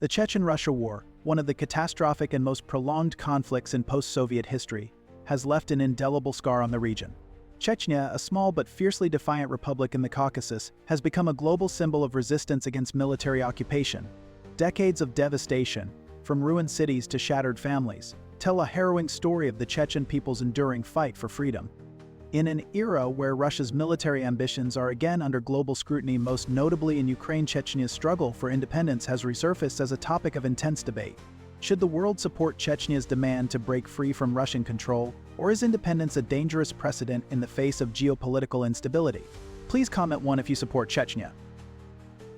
The Chechen-Russia War, one of the catastrophic and most prolonged conflicts in post-Soviet history, has left an indelible scar on the region. Chechnya, a small but fiercely defiant republic in the Caucasus, has become a global symbol of resistance against military occupation. Decades of devastation, from ruined cities to shattered families, tell a harrowing story of the Chechen people's enduring fight for freedom. In an era where Russia's military ambitions are again under global scrutiny, most notably in Ukraine, Chechnya's struggle for independence has resurfaced as a topic of intense debate. Should the world support Chechnya's demand to break free from Russian control, or is independence a dangerous precedent in the face of geopolitical instability? Please comment 1 if you support Chechnya.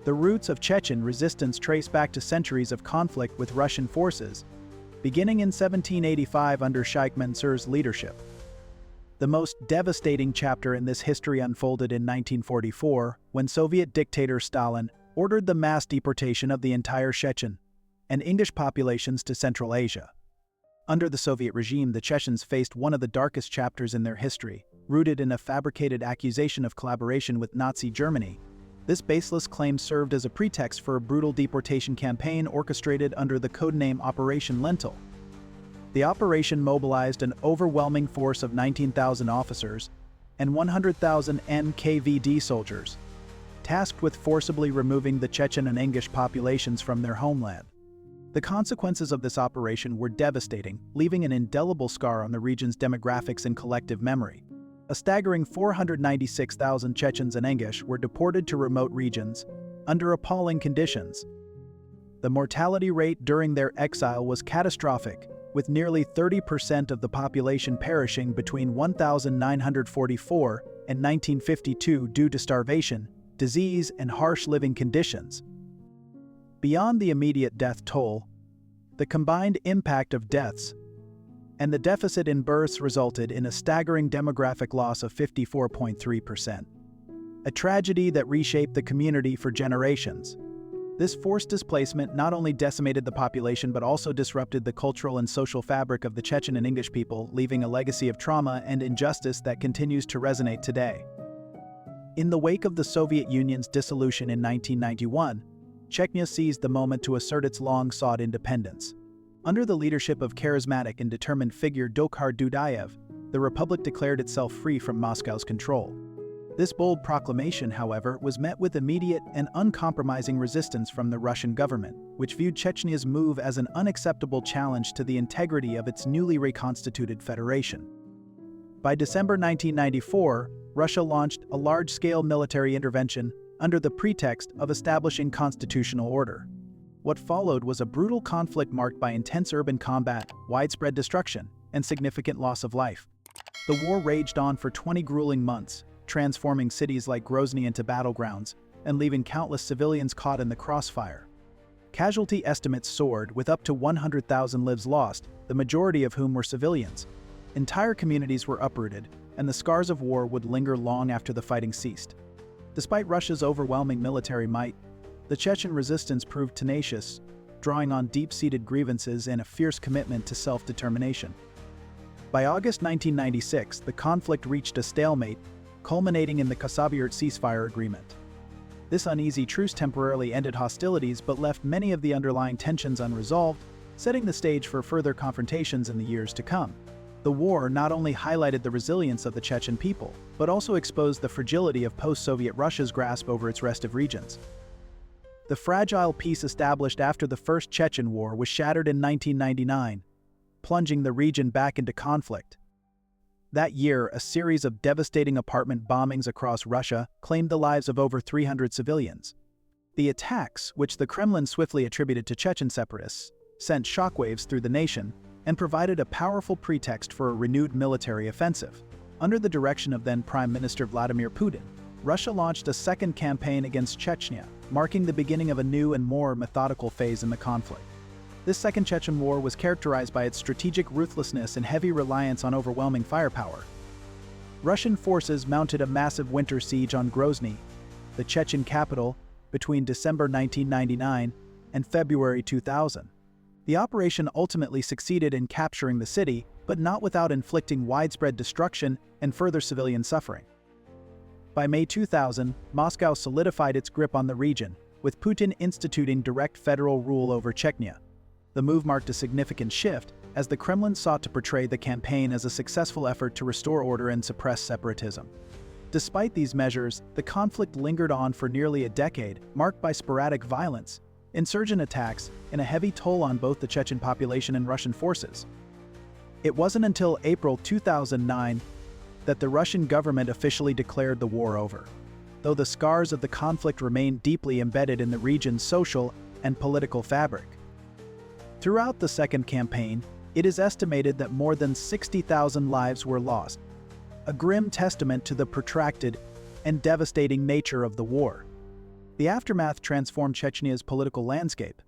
The roots of Chechen resistance trace back to centuries of conflict with Russian forces, beginning in 1785 under Sheikh Mansur's leadership. The most devastating chapter in this history unfolded in 1944, when Soviet dictator Stalin ordered the mass deportation of the entire Chechen and English populations to Central Asia. Under the Soviet regime, the Chechens faced one of the darkest chapters in their history, rooted in a fabricated accusation of collaboration with Nazi Germany. This baseless claim served as a pretext for a brutal deportation campaign orchestrated under the codename Operation Lentil. The operation mobilized an overwhelming force of 19,000 officers and 100,000 NKVD soldiers, tasked with forcibly removing the Chechen and English populations from their homeland. The consequences of this operation were devastating, leaving an indelible scar on the region's demographics and collective memory. A staggering 496,000 Chechens and English were deported to remote regions under appalling conditions. The mortality rate during their exile was catastrophic, with nearly 30% of the population perishing between 1944 and 1952 due to starvation, disease, and harsh living conditions. Beyond the immediate death toll, the combined impact of deaths and the deficit in births resulted in a staggering demographic loss of 54.3%. A tragedy that reshaped the community for generations. This forced displacement not only decimated the population but also disrupted the cultural and social fabric of the Chechen and English people, leaving a legacy of trauma and injustice that continues to resonate today. In the wake of the Soviet Union's dissolution in 1991, Chechnya seized the moment to assert its long-sought independence. Under the leadership of charismatic and determined figure Doktor Dudayev, the republic declared itself free from Moscow's control. This bold proclamation, however, was met with immediate and uncompromising resistance from the Russian government, which viewed Chechnya's move as an unacceptable challenge to the integrity of its newly reconstituted federation. By December 1994, Russia launched a large-scale military intervention under the pretext of establishing constitutional order. What followed was a brutal conflict marked by intense urban combat, widespread destruction, and significant loss of life. The war raged on for 20 grueling months, transforming cities like Grozny into battlegrounds and leaving countless civilians caught in the crossfire. Casualty estimates soared, with up to 100,000 lives lost, the majority of whom were civilians. Entire communities were uprooted, and the scars of war would linger long after the fighting ceased. Despite Russia's overwhelming military might, the Chechen resistance proved tenacious, drawing on deep-seated grievances and a fierce commitment to self-determination. By August 1996, the conflict reached a stalemate, culminating in the Caucasus ceasefire agreement. This uneasy truce temporarily ended hostilities but left many of the underlying tensions unresolved, setting the stage for further confrontations in the years to come. The war not only highlighted the resilience of the Chechen people, but also exposed the fragility of post-Soviet Russia's grasp over its restive regions. The fragile peace established after the First Chechen War was shattered in 1999, plunging the region back into conflict. That year, a series of devastating apartment bombings across Russia claimed the lives of over 300 civilians. The attacks, which the Kremlin swiftly attributed to Chechen separatists, sent shockwaves through the nation and provided a powerful pretext for a renewed military offensive. Under the direction of then Prime Minister Vladimir Putin, Russia launched a second campaign against Chechnya, marking the beginning of a new and more methodical phase in the conflict. This Second Chechen War was characterized by its strategic ruthlessness and heavy reliance on overwhelming firepower. Russian forces mounted a massive winter siege on Grozny, the Chechen capital, between December 1999 and February 2000. The operation ultimately succeeded in capturing the city, but not without inflicting widespread destruction and further civilian suffering. By May 2000, Moscow solidified its grip on the region, with Putin instituting direct federal rule over Chechnya. The move marked a significant shift, as the Kremlin sought to portray the campaign as a successful effort to restore order and suppress separatism. Despite these measures, the conflict lingered on for nearly a decade, marked by sporadic violence, insurgent attacks, and a heavy toll on both the Chechen population and Russian forces. It wasn't until April 2009 that the Russian government officially declared the war over, though the scars of the conflict remain deeply embedded in the region's social and political fabric. Throughout the second campaign, it is estimated that more than 60,000 lives were lost, a grim testament to the protracted and devastating nature of the war. The aftermath transformed Chechnya's political landscape.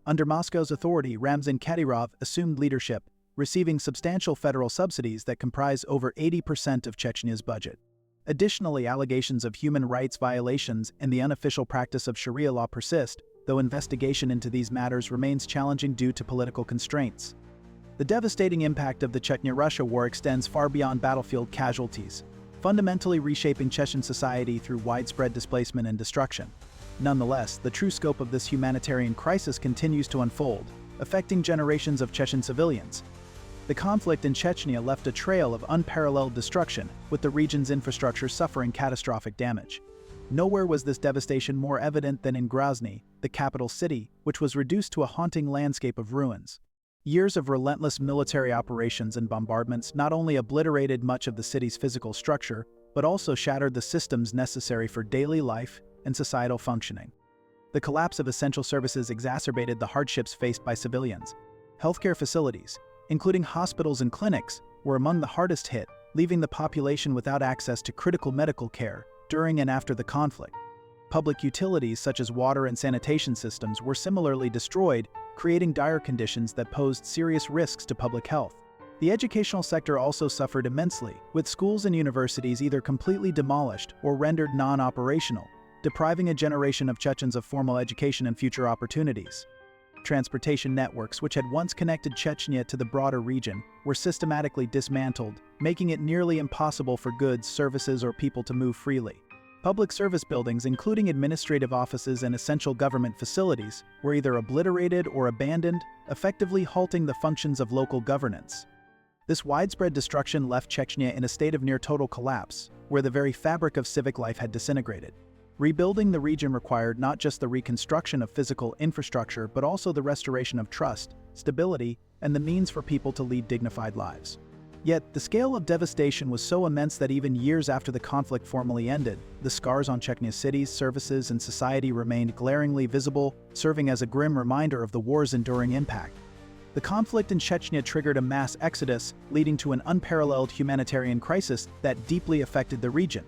Under Moscow's authority, Ramzan Kadyrov assumed leadership, receiving substantial federal subsidies that comprise over 80% of Chechnya's budget. Additionally, allegations of human rights violations and the unofficial practice of Sharia law persist, though investigation into these matters remains challenging due to political constraints. The devastating impact of the Chechnya-Russia war extends far beyond battlefield casualties, fundamentally reshaping Chechen society through widespread displacement and destruction. Nonetheless, the true scope of this humanitarian crisis continues to unfold, affecting generations of Chechen civilians. The conflict in Chechnya left a trail of unparalleled destruction, with the region's infrastructure suffering catastrophic damage. Nowhere was this devastation more evident than in Grozny, the capital city, which was reduced to a haunting landscape of ruins. Years of relentless military operations and bombardments not only obliterated much of the city's physical structure, but also shattered the systems necessary for daily life and societal functioning. The collapse of essential services exacerbated the hardships faced by civilians. Healthcare facilities, including hospitals and clinics, were among the hardest hit, leaving the population without access to critical medical care during and after the conflict. Public utilities such as water and sanitation systems were similarly destroyed, creating dire conditions that posed serious risks to public health. The educational sector also suffered immensely, with schools and universities either completely demolished or rendered non-operational, depriving a generation of Chechens of formal education and future opportunities. Transportation networks, which had once connected Chechnya to the broader region, were systematically dismantled, making it nearly impossible for goods, services, or people to move freely. Public service buildings, including administrative offices and essential government facilities, were either obliterated or abandoned, effectively halting the functions of local governance. This widespread destruction left Chechnya in a state of near-total collapse, where the very fabric of civic life had disintegrated. Rebuilding the region required not just the reconstruction of physical infrastructure, but also the restoration of trust, stability, and the means for people to lead dignified lives. Yet, the scale of devastation was so immense that even years after the conflict formally ended, the scars on Chechnya's cities, services, and society remained glaringly visible, serving as a grim reminder of the war's enduring impact. The conflict in Chechnya triggered a mass exodus, leading to an unparalleled humanitarian crisis that deeply affected the region.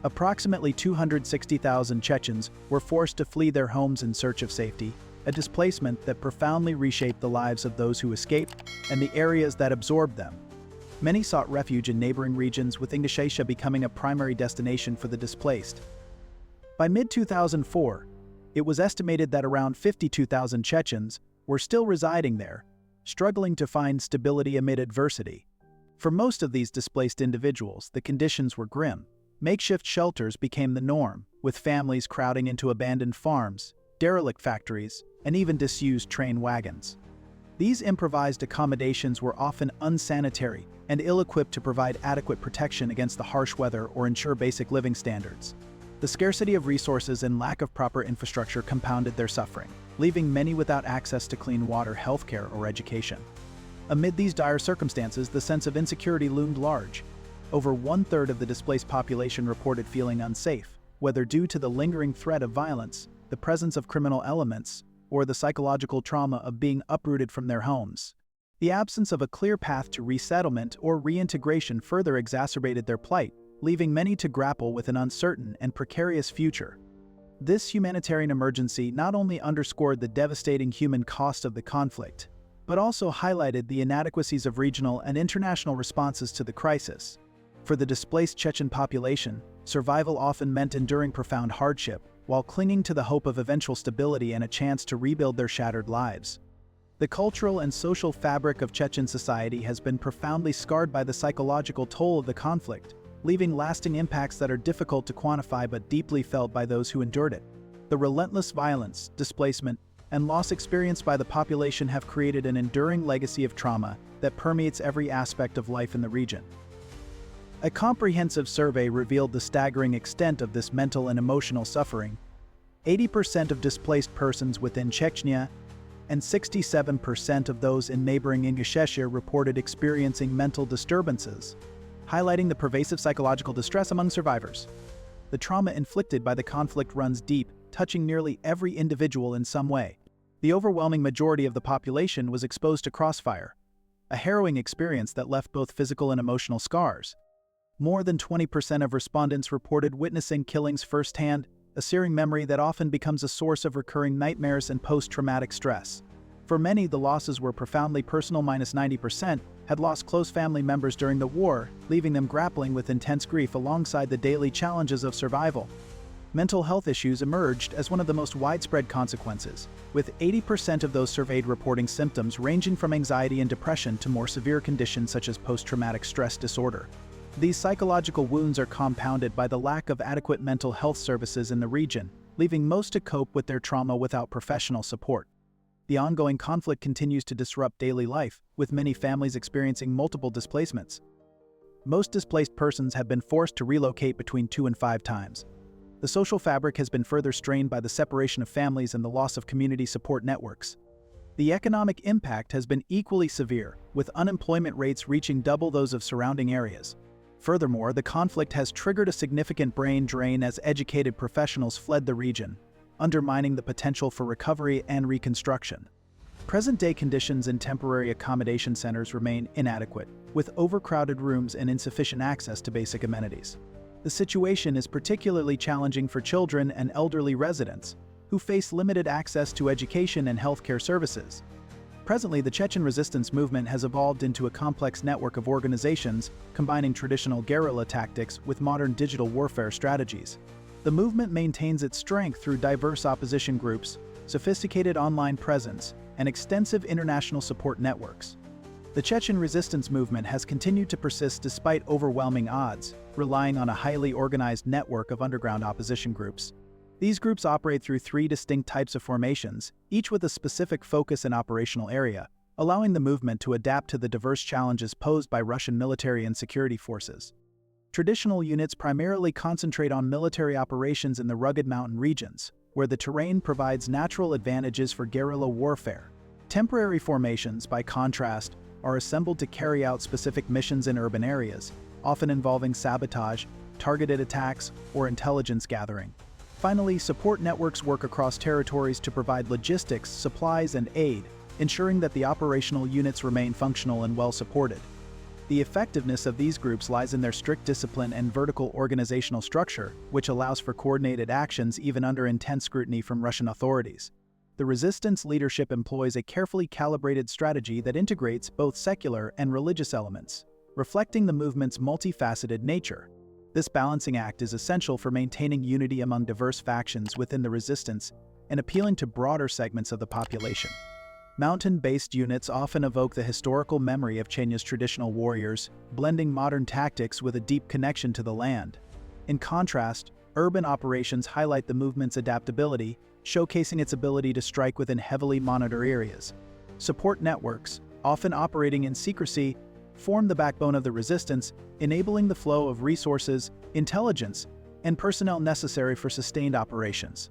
Approximately 260,000 Chechens were forced to flee their homes in search of safety, a displacement that profoundly reshaped the lives of those who escaped and the areas that absorbed them. Many sought refuge in neighboring regions, with Ingushetia becoming a primary destination for the displaced. By mid-2004, it was estimated that around 52,000 Chechens were still residing there, struggling to find stability amid adversity. For most of these displaced individuals, the conditions were grim. Makeshift shelters became the norm, with families crowding into abandoned farms, derelict factories, and even disused train wagons. These improvised accommodations were often unsanitary and ill-equipped to provide adequate protection against the harsh weather or ensure basic living standards. The scarcity of resources and lack of proper infrastructure compounded their suffering, leaving many without access to clean water, healthcare, or education. Amid these dire circumstances, the sense of insecurity loomed large. Over one-third of the displaced population reported feeling unsafe, whether due to the lingering threat of violence, the presence of criminal elements, or the psychological trauma of being uprooted from their homes. The absence of a clear path to resettlement or reintegration further exacerbated their plight, leaving many to grapple with an uncertain and precarious future. This humanitarian emergency not only underscored the devastating human cost of the conflict, but also highlighted the inadequacies of regional and international responses to the crisis. For the displaced Chechen population, survival often meant enduring profound hardship, while clinging to the hope of eventual stability and a chance to rebuild their shattered lives. The cultural and social fabric of Chechen society has been profoundly scarred by the psychological toll of the conflict, leaving lasting impacts that are difficult to quantify but deeply felt by those who endured it. The relentless violence, displacement, and loss experienced by the population have created an enduring legacy of trauma that permeates every aspect of life in the region. A comprehensive survey revealed the staggering extent of this mental and emotional suffering. 80% of displaced persons within Chechnya and 67% of those in neighboring Ingushetia reported experiencing mental disturbances, highlighting the pervasive psychological distress among survivors. The trauma inflicted by the conflict runs deep, touching nearly every individual in some way. The overwhelming majority of the population was exposed to crossfire, a harrowing experience that left both physical and emotional scars. More than 20% of respondents reported witnessing killings firsthand, a searing memory that often becomes a source of recurring nightmares and post-traumatic stress. For many, the losses were profoundly personal. 90% had lost close family members during the war, leaving them grappling with intense grief alongside the daily challenges of survival. Mental health issues emerged as one of the most widespread consequences, with 80% of those surveyed reporting symptoms ranging from anxiety and depression to more severe conditions such as post-traumatic stress disorder. These psychological wounds are compounded by the lack of adequate mental health services in the region, leaving most to cope with their trauma without professional support. The ongoing conflict continues to disrupt daily life, with many families experiencing multiple displacements. Most displaced persons have been forced to relocate between 2 and 5 times. The social fabric has been further strained by the separation of families and the loss of community support networks. The economic impact has been equally severe, with unemployment rates reaching double those of surrounding areas. Furthermore, the conflict has triggered a significant brain drain as educated professionals fled the region, undermining the potential for recovery and reconstruction. Present-day conditions in temporary accommodation centers remain inadequate, with overcrowded rooms and insufficient access to basic amenities. The situation is particularly challenging for children and elderly residents, who face limited access to education and healthcare services. Presently, the Chechen resistance movement has evolved into a complex network of organizations combining traditional guerrilla tactics with modern digital warfare strategies. The movement maintains its strength through diverse opposition groups, sophisticated online presence, and extensive international support networks. The Chechen resistance movement has continued to persist despite overwhelming odds, relying on a highly organized network of underground opposition groups. These groups operate through 3 distinct types of formations, each with a specific focus and operational area, allowing the movement to adapt to the diverse challenges posed by Russian military and security forces. Traditional units primarily concentrate on military operations in the rugged mountain regions, where the terrain provides natural advantages for guerrilla warfare. Temporary formations, by contrast, are assembled to carry out specific missions in urban areas, often involving sabotage, targeted attacks, or intelligence gathering. Finally, support networks work across territories to provide logistics, supplies, and aid, ensuring that the operational units remain functional and well supported. The effectiveness of these groups lies in their strict discipline and vertical organizational structure, which allows for coordinated actions even under intense scrutiny from Russian authorities. The resistance leadership employs a carefully calibrated strategy that integrates both secular and religious elements, reflecting the movement's multifaceted nature. This balancing act is essential for maintaining unity among diverse factions within the resistance and appealing to broader segments of the population. Mountain-based units often evoke the historical memory of Chenya's traditional warriors, blending modern tactics with a deep connection to the land. In contrast, urban operations highlight the movement's adaptability, showcasing its ability to strike within heavily monitored areas. Support networks, often operating in secrecy, form the backbone of the resistance, enabling the flow of resources, intelligence, and personnel necessary for sustained operations.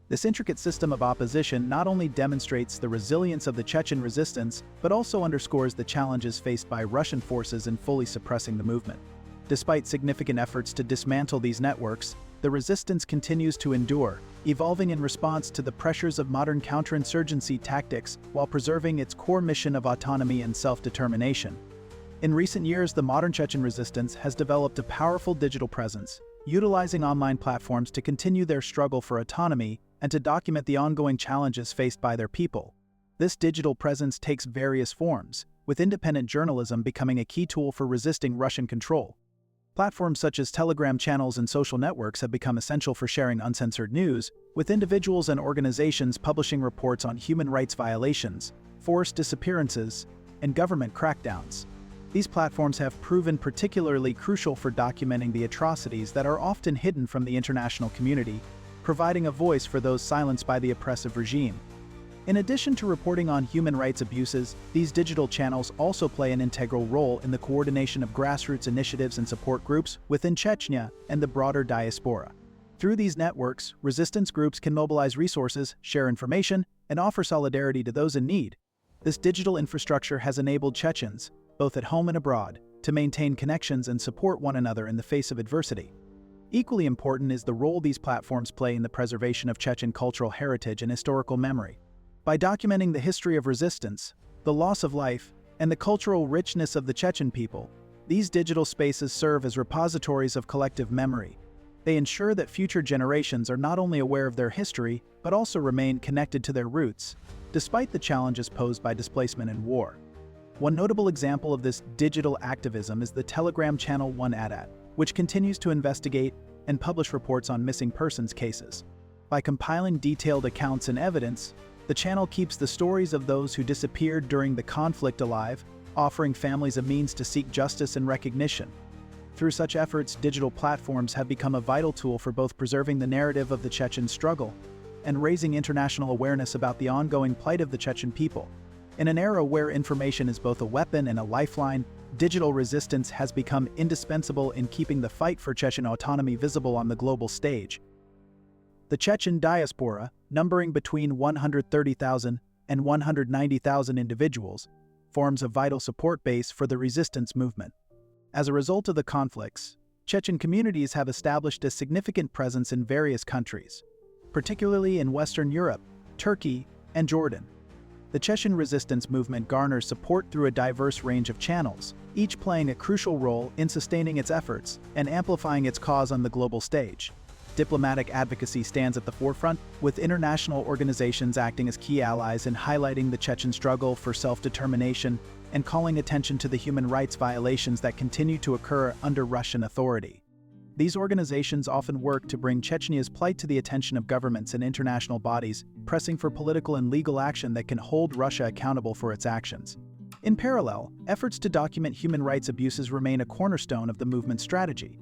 This intricate system of opposition not only demonstrates the resilience of the Chechen resistance, but also underscores the challenges faced by Russian forces in fully suppressing the movement. Despite significant efforts to dismantle these networks, the resistance continues to endure, evolving in response to the pressures of modern counterinsurgency tactics while preserving its core mission of autonomy and self-determination. In recent years, the modern Chechen resistance has developed a powerful digital presence, utilizing online platforms to continue their struggle for autonomy and to document the ongoing challenges faced by their people. This digital presence takes various forms, with independent journalism becoming a key tool for resisting Russian control. Platforms such as Telegram channels and social networks have become essential for sharing uncensored news, with individuals and organizations publishing reports on human rights violations, forced disappearances, and government crackdowns. These platforms have proven particularly crucial for documenting the atrocities that are often hidden from the international community, providing a voice for those silenced by the oppressive regime. In addition to reporting on human rights abuses, these digital channels also play an integral role in the coordination of grassroots initiatives and support groups within Chechnya and the broader diaspora. Through these networks, resistance groups can mobilize resources, share information, and offer solidarity to those in need. This digital infrastructure has enabled Chechens, both at home and abroad, to maintain connections and support one another in the face of adversity. Equally important is the role these platforms play in the preservation of Chechen cultural heritage and historical memory. By documenting the history of resistance, the loss of life, and the cultural richness of the Chechen people, these digital spaces serve as repositories of collective memory. They ensure that future generations are not only aware of their history, but also remain connected to their roots, despite the challenges posed by displacement and war. One notable example of this digital activism is the Telegram channel One Adat, which continues to investigate and publish reports on missing persons cases. By compiling detailed accounts and evidence, the channel keeps the stories of those who disappeared during the conflict alive, offering families a means to seek justice and recognition. Through such efforts, digital platforms have become a vital tool for both preserving the narrative of the Chechen struggle and raising international awareness about the ongoing plight of the Chechen people. In an era where information is both a weapon and a lifeline, digital resistance has become indispensable in keeping the fight for Chechen autonomy visible on the global stage. The Chechen diaspora, numbering between 130,000 and 190,000 individuals, forms a vital support base for the resistance movement. As a result of the conflicts, Chechen communities have established a significant presence in various countries, particularly in Western Europe, Turkey, and Jordan. The Chechen resistance movement garners support through a diverse range of channels, each playing a crucial role in sustaining its efforts and amplifying its cause on the global stage. Diplomatic advocacy stands at the forefront, with international organizations acting as key allies in highlighting the Chechen struggle for self-determination and calling attention to the human rights violations that continue to occur under Russian authority. These organizations often work to bring Chechnya's plight to the attention of governments and international bodies, pressing for political and legal action that can hold Russia accountable for its actions. In parallel, efforts to document human rights abuses remain a cornerstone of the movement's strategy.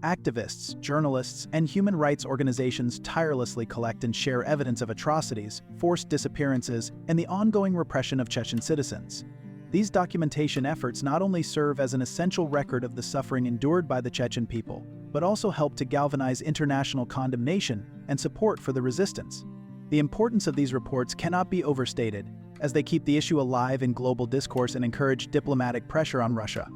Activists, journalists, and human rights organizations tirelessly collect and share evidence of atrocities, forced disappearances, and the ongoing repression of Chechen citizens. These documentation efforts not only serve as an essential record of the suffering endured by the Chechen people, but also help to galvanize international condemnation and support for the resistance. The importance of these reports cannot be overstated, as they keep the issue alive in global discourse and encourage diplomatic pressure on Russia.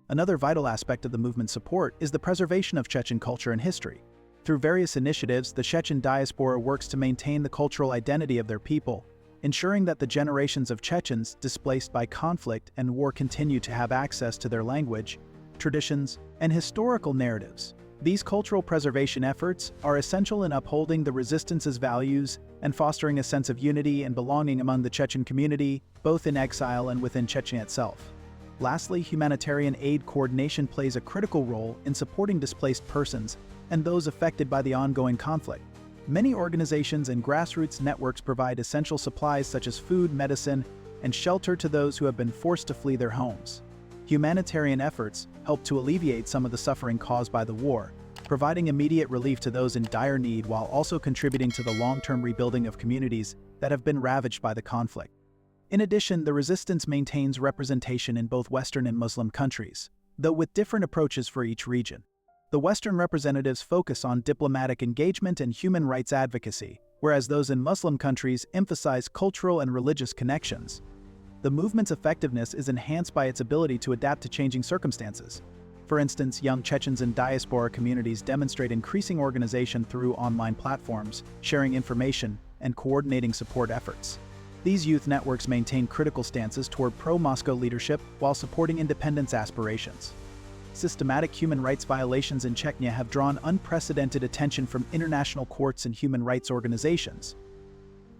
Another vital aspect of the movement's support is the preservation of Chechen culture and history. Through various initiatives, the Chechen diaspora works to maintain the cultural identity of their people, ensuring that the generations of Chechens displaced by conflict and war continue to have access to their language, traditions, and historical narratives. These cultural preservation efforts are essential in upholding the resistance's values and fostering a sense of unity and belonging among the Chechen community, both in exile and within Chechnya itself. Lastly, humanitarian aid coordination plays a critical role in supporting displaced persons and those affected by the ongoing conflict. Many organizations and grassroots networks provide essential supplies such as food, medicine, and shelter to those who have been forced to flee their homes. Humanitarian efforts help to alleviate some of the suffering caused by the war, providing immediate relief to those in dire need while also contributing to the long-term rebuilding of communities that have been ravaged by the conflict. In addition, the resistance maintains representation in both Western and Muslim countries, though with different approaches for each region. The Western representatives focus on diplomatic engagement and human rights advocacy, whereas those in Muslim countries emphasize cultural and religious connections. The movement's effectiveness is enhanced by its ability to adapt to changing circumstances. For instance, young Chechens in diaspora communities demonstrate increasing organization through online platforms, sharing information, and coordinating support efforts. These youth networks maintain critical stances toward pro-Moscow leadership while supporting independence aspirations. Systematic human rights violations in Chechnya have drawn unprecedented attention from international courts and human rights organizations.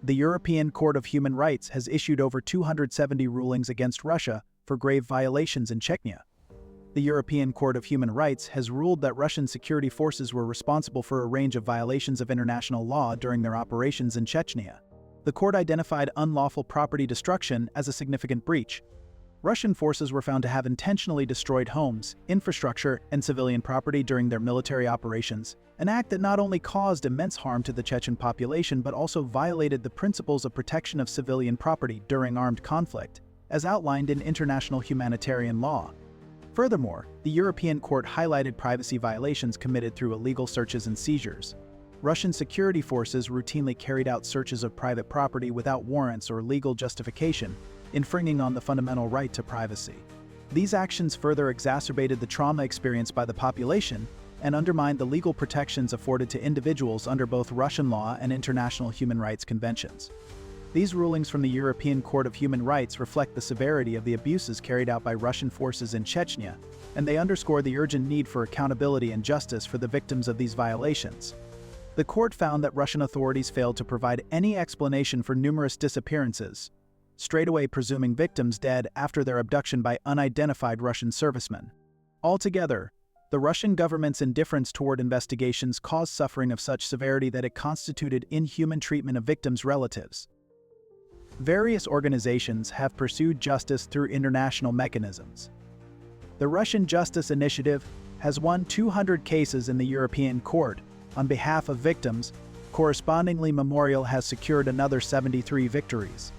The European Court of Human Rights has issued over 270 rulings against Russia for grave violations in Chechnya. The European Court of Human Rights has ruled that Russian security forces were responsible for a range of violations of international law during their operations in Chechnya. The court identified unlawful property destruction as a significant breach. Russian forces were found to have intentionally destroyed homes, infrastructure, and civilian property during their military operations, an act that not only caused immense harm to the Chechen population but also violated the principles of protection of civilian property during armed conflict, as outlined in international humanitarian law. Furthermore, the European Court highlighted privacy violations committed through illegal searches and seizures. Russian security forces routinely carried out searches of private property without warrants or legal justification, infringing on the fundamental right to privacy. These actions further exacerbated the trauma experienced by the population and undermined the legal protections afforded to individuals under both Russian law and international human rights conventions. These rulings from the European Court of Human Rights reflect the severity of the abuses carried out by Russian forces in Chechnya, and they underscore the urgent need for accountability and justice for the victims of these violations. The court found that Russian authorities failed to provide any explanation for numerous disappearances, straightaway presuming victims dead after their abduction by unidentified Russian servicemen. Altogether, the Russian government's indifference toward investigations caused suffering of such severity that it constituted inhuman treatment of victims' relatives. Various organizations have pursued justice through international mechanisms. The Russian Justice Initiative has won 200 cases in the European Court on behalf of victims. Correspondingly, Memorial has secured another 73 victories.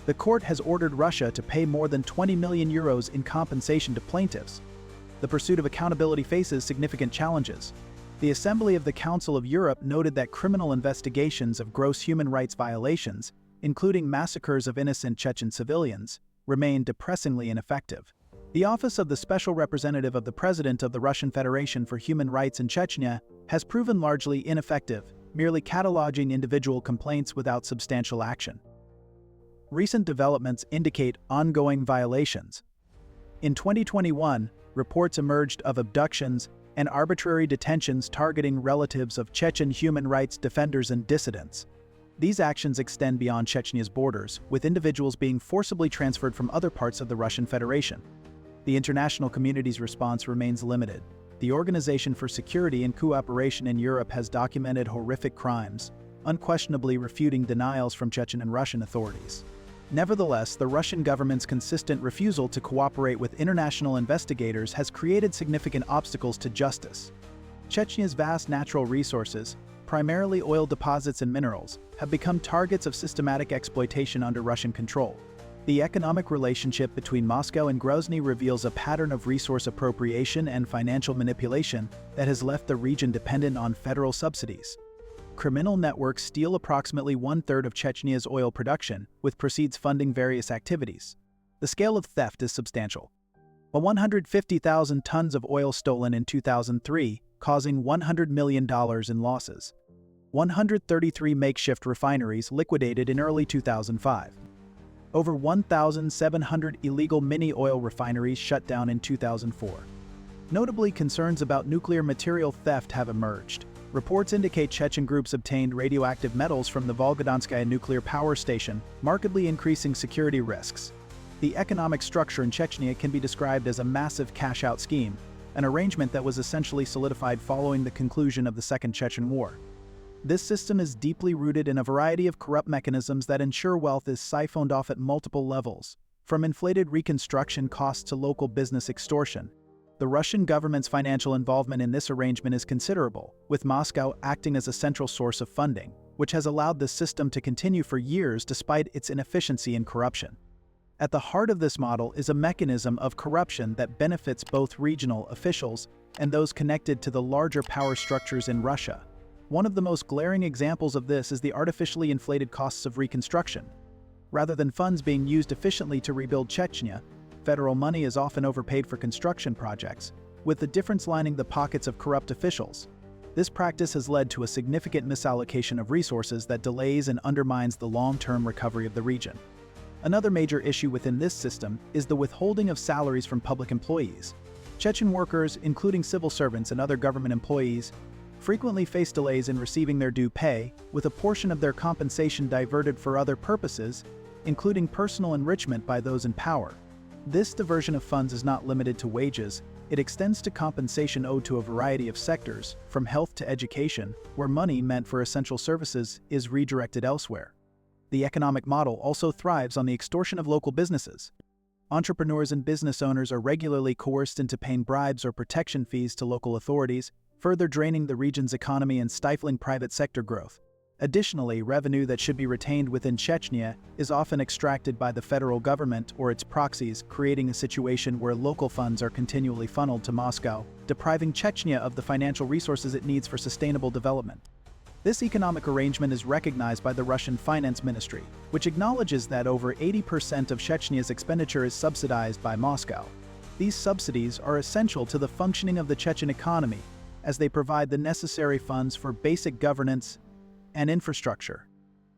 The court has ordered Russia to pay more than 20 million euros in compensation to plaintiffs. The pursuit of accountability faces significant challenges. The Assembly of the Council of Europe noted that criminal investigations of gross human rights violations, including massacres of innocent Chechen civilians, remain depressingly ineffective. The Office of the Special Representative of the President of the Russian Federation for Human Rights in Chechnya has proven largely ineffective, merely cataloging individual complaints without substantial action. Recent developments indicate ongoing violations. In 2021, reports emerged of abductions and arbitrary detentions targeting relatives of Chechen human rights defenders and dissidents. These actions extend beyond Chechnya's borders, with individuals being forcibly transferred from other parts of the Russian Federation. The international community's response remains limited. The Organization for Security and Cooperation in Europe has documented horrific crimes, unquestionably refuting denials from Chechen and Russian authorities. Nevertheless, the Russian government's consistent refusal to cooperate with international investigators has created significant obstacles to justice. Chechnya's vast natural resources, primarily oil deposits and minerals, have become targets of systematic exploitation under Russian control. The economic relationship between Moscow and Grozny reveals a pattern of resource appropriation and financial manipulation that has left the region dependent on federal subsidies. Criminal networks steal approximately one-third of Chechnya's oil production, with proceeds funding various activities. The scale of theft is substantial. 150,000 tons of oil stolen in 2003, causing $100 million in losses. 133 makeshift refineries liquidated in early 2005. Over 1,700 illegal mini-oil refineries shut down in 2004. Notably, concerns about nuclear material theft have emerged. Reports indicate Chechen groups obtained radioactive metals from the Volgodonskaya nuclear power station, markedly increasing security risks. The economic structure in Chechnya can be described as a massive cash-out scheme, an arrangement that was essentially solidified following the conclusion of the Second Chechen War. This system is deeply rooted in a variety of corrupt mechanisms that ensure wealth is siphoned off at multiple levels, from inflated reconstruction costs to local business extortion. The Russian government's financial involvement in this arrangement is considerable, with Moscow acting as a central source of funding, which has allowed this system to continue for years despite its inefficiency and corruption. At the heart of this model is a mechanism of corruption that benefits both regional officials and those connected to the larger power structures in Russia. One of the most glaring examples of this is the artificially inflated costs of reconstruction. Rather than funds being used efficiently to rebuild Chechnya, federal money is often overpaid for construction projects, with the difference lining the pockets of corrupt officials. This practice has led to a significant misallocation of resources that delays and undermines the long-term recovery of the region. Another major issue within this system is the withholding of salaries from public employees. Chechen workers, including civil servants and other government employees, frequently face delays in receiving their due pay, with a portion of their compensation diverted for other purposes, including personal enrichment by those in power. This diversion of funds is not limited to wages. It extends to compensation owed to a variety of sectors, from health to education, where money meant for essential services is redirected elsewhere. The economic model also thrives on the extortion of local businesses. Entrepreneurs and business owners are regularly coerced into paying bribes or protection fees to local authorities, further draining the region's economy and stifling private sector growth. Additionally, revenue that should be retained within Chechnya is often extracted by the federal government or its proxies, creating a situation where local funds are continually funneled to Moscow, depriving Chechnya of the financial resources it needs for sustainable development. This economic arrangement is recognized by the Russian Finance Ministry, which acknowledges that over 80% of Chechnya's expenditure is subsidized by Moscow. These subsidies are essential to the functioning of the Chechen economy, as they provide the necessary funds for basic governance and infrastructure.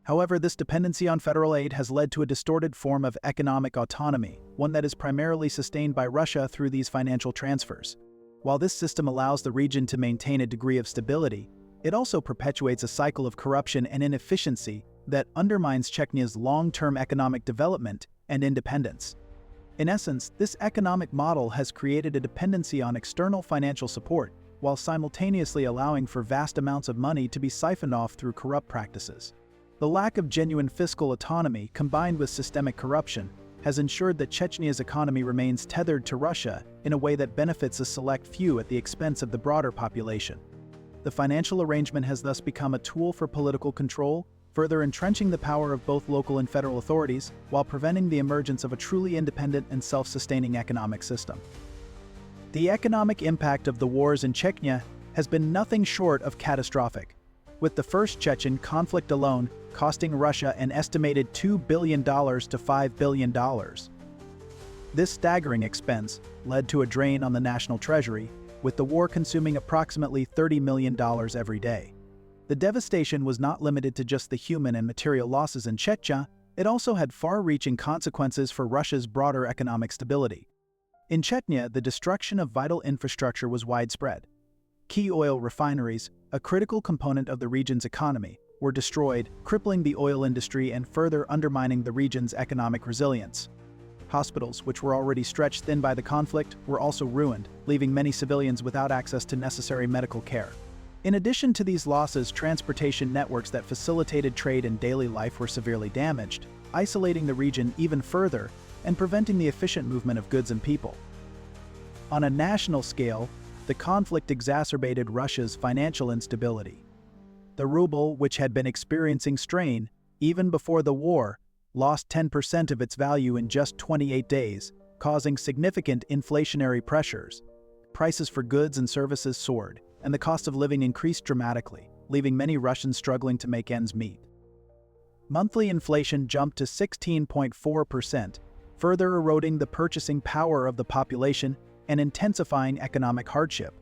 However, this dependency on federal aid has led to a distorted form of economic autonomy, one that is primarily sustained by Russia through these financial transfers. While this system allows the region to maintain a degree of stability, it also perpetuates a cycle of corruption and inefficiency that undermines Chechnya's long-term economic development and independence. In essence, this economic model has created a dependency on external financial support, while simultaneously allowing for vast amounts of money to be siphoned off through corrupt practices. The lack of genuine fiscal autonomy, combined with systemic corruption, has ensured that Chechnya's economy remains tethered to Russia in a way that benefits a select few at the expense of the broader population. The financial arrangement has thus become a tool for political control, further entrenching the power of both local and federal authorities, while preventing the emergence of a truly independent and self-sustaining economic system. The economic impact of the wars in Chechnya has been nothing short of catastrophic, with the First Chechen conflict alone costing Russia an estimated $2 billion to $5 billion. This staggering expense led to a drain on the national treasury, with the war consuming approximately $30 million every day. The devastation was not limited to just the human and material losses in Chechnya, it also had far-reaching consequences for Russia's broader economic stability. In Chechnya, the destruction of vital infrastructure was widespread. Key oil refineries, a critical component of the region's economy, were destroyed, crippling the oil industry and further undermining the region's economic resilience. Hospitals, which were already stretched thin by the conflict, were also ruined, leaving many civilians without access to necessary medical care. In addition to these losses, transportation networks that facilitated trade and daily life were severely damaged, isolating the region even further and preventing the efficient movement of goods and people. On a national scale, the conflict exacerbated Russia's financial instability. The ruble, which had been experiencing strain even before the war, lost 10% of its value in just 28 days, causing significant inflationary pressures. Prices for goods and services soared, and the cost of living increased dramatically, leaving many Russians struggling to make ends meet. Monthly inflation jumped to 16.4%, further eroding the purchasing power of the population and intensifying economic hardship.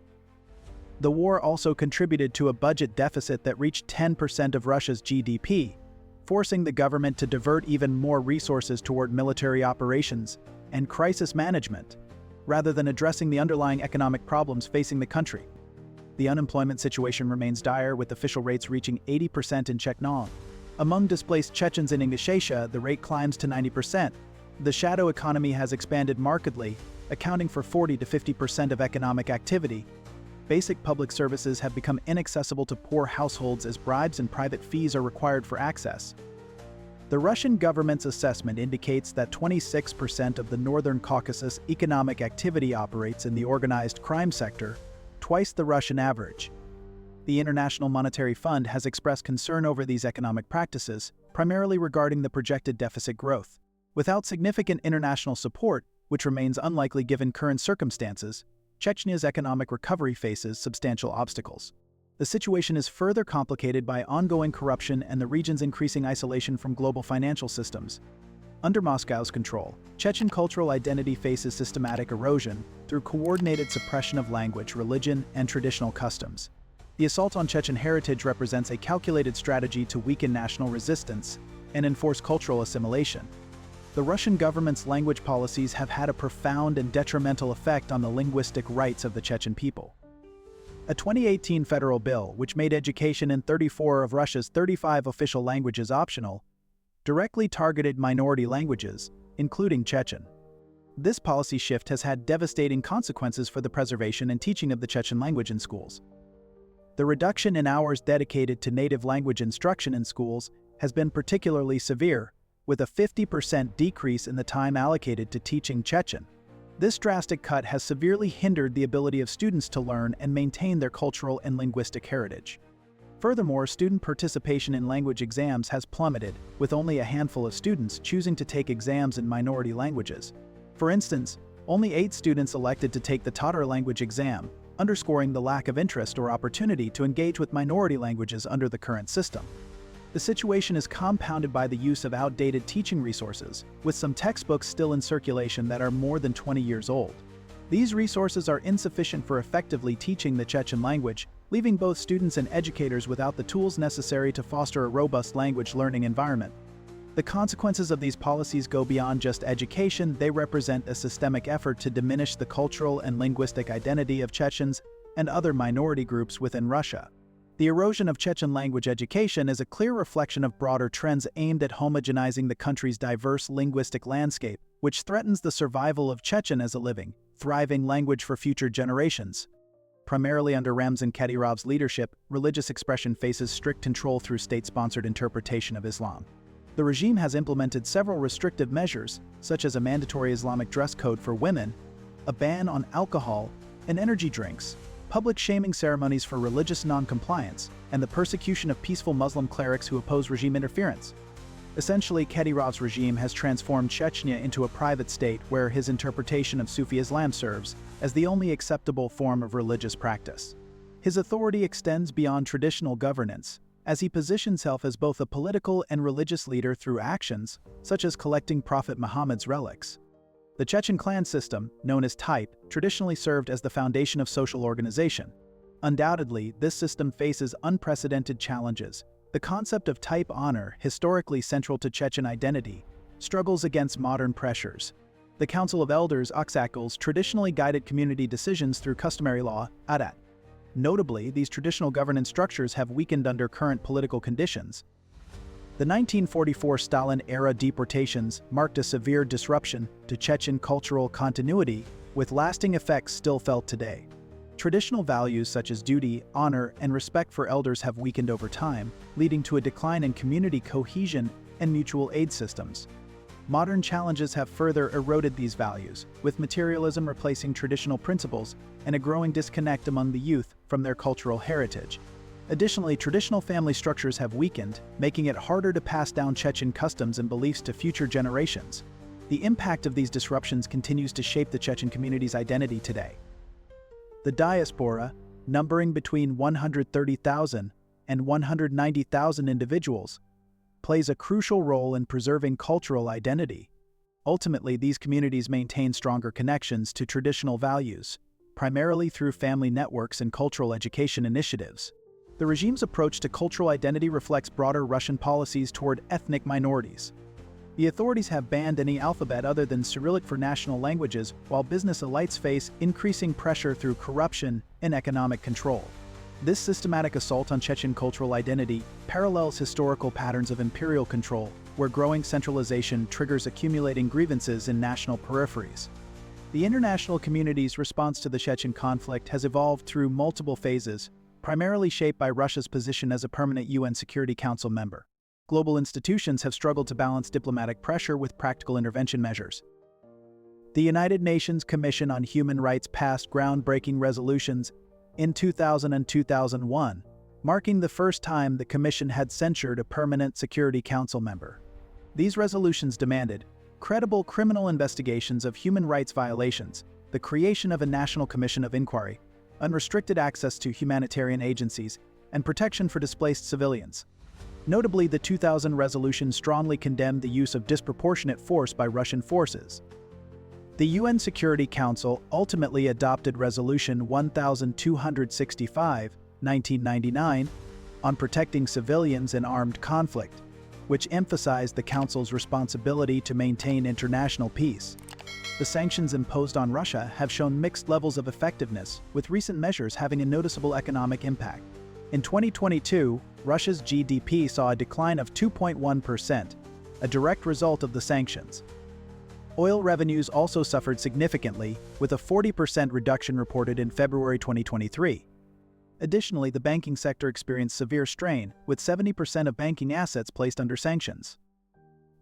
The war also contributed to a budget deficit that reached 10% of Russia's GDP, forcing the government to divert even more resources toward military operations and crisis management, rather than addressing the underlying economic problems facing the country. The unemployment situation remains dire, with official rates reaching 80% in Chechnya. Among displaced Chechens in Ingushetia, the rate climbs to 90%. The shadow economy has expanded markedly, accounting for 40 to 50% of economic activity. Basic public services have become inaccessible to poor households as bribes and private fees are required for access. The Russian government's assessment indicates that 26% of the northern Caucasus economic activity operates in the organized crime sector, twice the Russian average. The International Monetary Fund has expressed concern over these economic practices, primarily regarding the projected deficit growth. Without significant international support, which remains unlikely given current circumstances, Chechnya's economic recovery faces substantial obstacles. The situation is further complicated by ongoing corruption and the region's increasing isolation from global financial systems. Under Moscow's control, Chechen cultural identity faces systematic erosion through coordinated suppression of language, religion, and traditional customs. The assault on Chechen heritage represents a calculated strategy to weaken national resistance and enforce cultural assimilation. The Russian government's language policies have had a profound and detrimental effect on the linguistic rights of the Chechen people. A 2018 federal bill, which made education in 34 of Russia's 35 official languages optional, directly targeted minority languages, including Chechen. This policy shift has had devastating consequences for the preservation and teaching of the Chechen language in schools. The reduction in hours dedicated to native language instruction in schools has been particularly severe, with a 50% decrease in the time allocated to teaching Chechen. This drastic cut has severely hindered the ability of students to learn and maintain their cultural and linguistic heritage. Furthermore, student participation in language exams has plummeted, with only a handful of students choosing to take exams in minority languages. For instance, only 8 students elected to take the Tatar language exam, underscoring the lack of interest or opportunity to engage with minority languages under the current system. The situation is compounded by the use of outdated teaching resources, with some textbooks still in circulation that are more than 20 years old. These resources are insufficient for effectively teaching the Chechen language, leaving both students and educators without the tools necessary to foster a robust language learning environment. The consequences of these policies go beyond just education. They represent a systemic effort to diminish the cultural and linguistic identity of Chechens and other minority groups within Russia. The erosion of Chechen language education is a clear reflection of broader trends aimed at homogenizing the country's diverse linguistic landscape, which threatens the survival of Chechen as a living, thriving language for future generations. Primarily under Ramzan Kadyrov's leadership, religious expression faces strict control through state-sponsored interpretation of Islam. The regime has implemented several restrictive measures, such as a mandatory Islamic dress code for women, a ban on alcohol and energy drinks, public shaming ceremonies for religious non-compliance, and the persecution of peaceful Muslim clerics who oppose regime interference. Essentially, Kadyrov's regime has transformed Chechnya into a private state where his interpretation of Sufi Islam serves as the only acceptable form of religious practice. His authority extends beyond traditional governance, as he positions himself as both a political and religious leader through actions, such as collecting Prophet Muhammad's relics. The Chechen clan system, known as type, traditionally served as the foundation of social organization. Undoubtedly, this system faces unprecedented challenges. The concept of type honor, historically central to Chechen identity, struggles against modern pressures. The Council of Elders, Oksakals, traditionally guided community decisions through customary law, adat. Notably, these traditional governance structures have weakened under current political conditions. The 1944 Stalin-era deportations marked a severe disruption to Chechen cultural continuity, with lasting effects still felt today. Traditional values such as duty, honor, and respect for elders have weakened over time, leading to a decline in community cohesion and mutual aid systems. Modern challenges have further eroded these values, with materialism replacing traditional principles and a growing disconnect among the youth from their cultural heritage. Additionally, traditional family structures have weakened, making it harder to pass down Chechen customs and beliefs to future generations. The impact of these disruptions continues to shape the Chechen community's identity today. The diaspora, numbering between 130,000 and 190,000 individuals, plays a crucial role in preserving cultural identity. Ultimately, these communities maintain stronger connections to traditional values, primarily through family networks and cultural education initiatives. The regime's approach to cultural identity reflects broader Russian policies toward ethnic minorities. The authorities have banned any alphabet other than Cyrillic for national languages, while business elites face increasing pressure through corruption and economic control. This systematic assault on Chechen cultural identity parallels historical patterns of imperial control, where growing centralization triggers accumulating grievances in national peripheries. The international community's response to the Chechen conflict has evolved through multiple phases, primarily shaped by Russia's position as a permanent UN Security Council member. Global institutions have struggled to balance diplomatic pressure with practical intervention measures. The United Nations Commission on Human Rights passed groundbreaking resolutions in 2000 and 2001, marking the first time the Commission had censured a permanent Security Council member. These resolutions demanded credible criminal investigations of human rights violations, the creation of a national commission of inquiry, unrestricted access to humanitarian agencies, and protection for displaced civilians. Notably, the 2000 resolution strongly condemned the use of disproportionate force by Russian forces. The UN Security Council ultimately adopted Resolution 1265, 1999, on protecting civilians in armed conflict, which emphasized the Council's responsibility to maintain international peace. The sanctions imposed on Russia have shown mixed levels of effectiveness, with recent measures having a noticeable economic impact. In 2022, Russia's GDP saw a decline of 2.1%, a direct result of the sanctions. Oil revenues also suffered significantly, with a 40% reduction reported in February 2023. Additionally, the banking sector experienced severe strain, with 70% of banking assets placed under sanctions.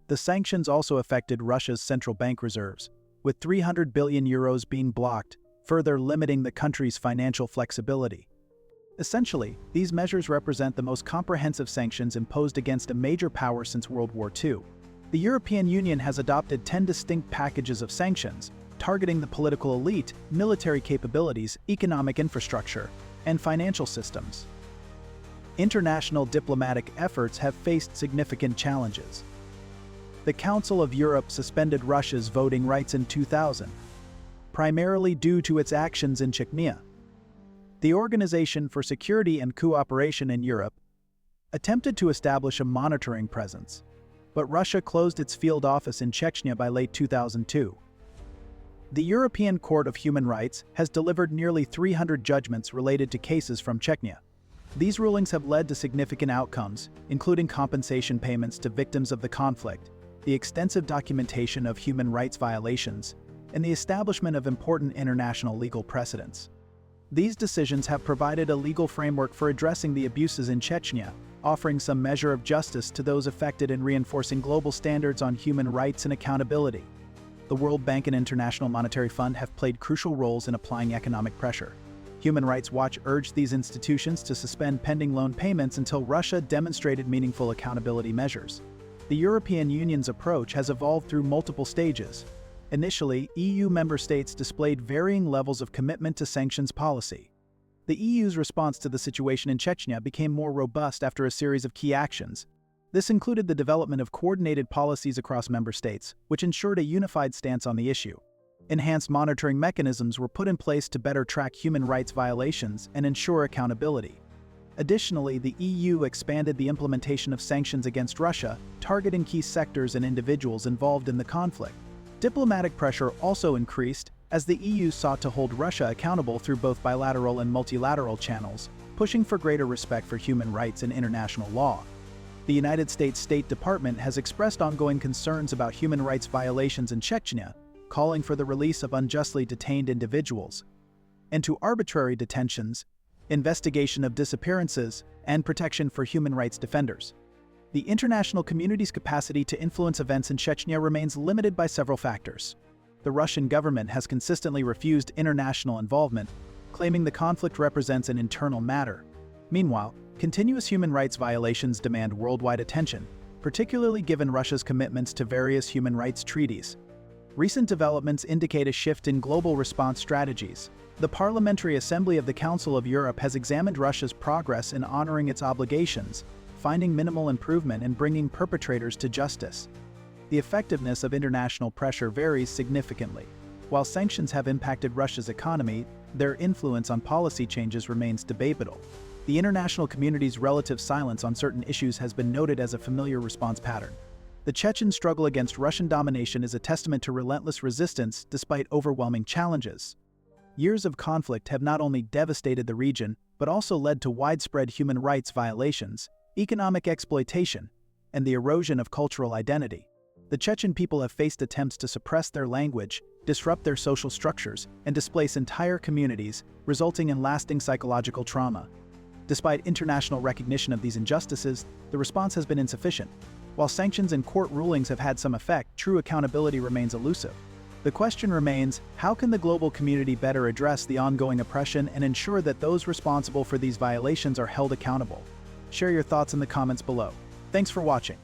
The sanctions also affected Russia's central bank reserves, with 300 billion euros being blocked, further limiting the country's financial flexibility. Essentially, these measures represent the most comprehensive sanctions imposed against a major power since World War II. The European Union has adopted 10 distinct packages of sanctions, targeting the political elite, military capabilities, economic infrastructure, and financial systems. International diplomatic efforts have faced significant challenges. The Council of Europe suspended Russia's voting rights in 2000, primarily due to its actions in Chechnya. The Organization for Security and Cooperation in Europe attempted to establish a monitoring presence, but Russia closed its field office in Chechnya by late 2002. The European Court of Human Rights has delivered nearly 300 judgments related to cases from Chechnya. These rulings have led to significant outcomes, including compensation payments to victims of the conflict, the extensive documentation of human rights violations, and the establishment of important international legal precedents. These decisions have provided a legal framework for addressing the abuses in Chechnya, offering some measure of justice to those affected and reinforcing global standards on human rights and accountability. The World Bank and International Monetary Fund have played crucial roles in applying economic pressure. Human Rights Watch urged these institutions to suspend pending loan payments until Russia demonstrated meaningful accountability measures. The European Union's approach has evolved through multiple stages. Initially, EU member states displayed varying levels of commitment to sanctions policy. The EU's response to the situation in Chechnya became more robust after a series of key actions. This included the development of coordinated policies across member states, which ensured a unified stance on the issue. Enhanced monitoring mechanisms were put in place to better track human rights violations and ensure accountability. Additionally, the EU expanded the implementation of sanctions against Russia, targeting key sectors and individuals involved in the conflict. Diplomatic pressure also increased as the EU sought to hold Russia accountable through both bilateral and multilateral channels, pushing for greater respect for human rights and international law. The United States State Department has expressed ongoing concerns about human rights violations in Chechnya, calling for the release of unjustly detained individuals, and to arbitrary detentions, investigation of disappearances, and protection for human rights defenders. The international community's capacity to influence events in Chechnya remains limited by several factors. The Russian government has consistently refused international involvement, claiming the conflict represents an internal matter. Meanwhile, continuous human rights violations demand worldwide attention, particularly given Russia's commitments to various human rights treaties. Recent developments indicate a shift in global response strategies. The Parliamentary Assembly of the Council of Europe has examined Russia's progress in honoring its obligations, finding minimal improvement in bringing perpetrators to justice. The effectiveness of international pressure varies significantly. While sanctions have impacted Russia's economy, their influence on policy changes remains debatable. The international community's relative silence on certain issues has been noted as a familiar response pattern. The Chechen struggle against Russian domination is a testament to relentless resistance despite overwhelming challenges. Years of conflict have not only devastated the region, but also led to widespread human rights violations, economic exploitation, and the erosion of cultural identity. The Chechen people have faced attempts to suppress their language, disrupt their social structures, and displace entire communities, resulting in lasting psychological trauma. Despite international recognition of these injustices, the response has been insufficient. While sanctions and court rulings have had some effect, true accountability remains elusive. The question remains, how can the global community better address the ongoing oppression and ensure that those responsible for these violations are held accountable? Share your thoughts in the comments below. Thanks for watching.